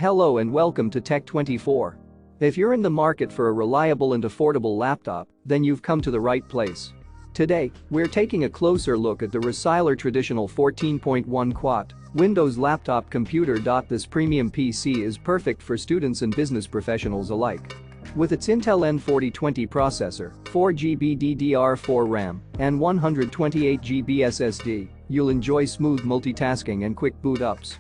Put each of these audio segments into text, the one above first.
Hello and welcome to Tech24. If you're in the market for a reliable and affordable laptop, then you've come to the right place. Today, we're taking a closer look at the Resilier Traditional 14.1 Quad Windows laptop computer. This premium PC is perfect for students and business professionals alike. With its Intel N4020 processor, 4GB DDR4 RAM, and 128GB SSD, you'll enjoy smooth multitasking and quick boot ups.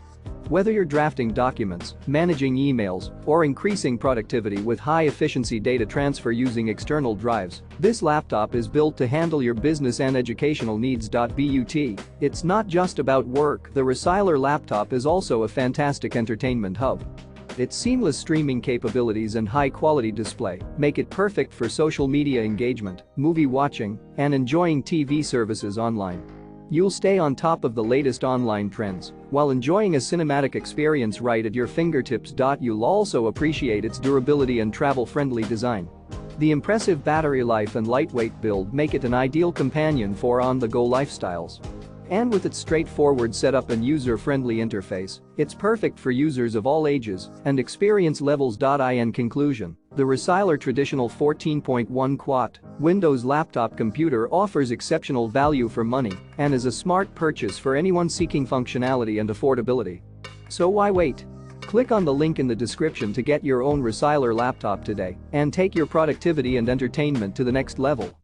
Whether you're drafting documents, managing emails, or increasing productivity with high-efficiency data transfer using external drives, this laptop is built to handle your business and educational needs. But it's not just about work. The Resilier laptop is also a fantastic entertainment hub. Its seamless streaming capabilities and high-quality display make it perfect for social media engagement, movie watching, and enjoying TV services online. You'll stay on top of the latest online trends while enjoying a cinematic experience right at your fingertips. You'll also appreciate its durability and travel-friendly design. The impressive battery life and lightweight build make it an ideal companion for on-the-go lifestyles. And with its straightforward setup and user-friendly interface, it's perfect for users of all ages and experience levels. In conclusion, the Resilier Traditional 14.1 Quad Windows laptop computer offers exceptional value for money and is a smart purchase for anyone seeking functionality and affordability. So why wait? Click on the link in the description to get your own Resilier laptop today and take your productivity and entertainment to the next level.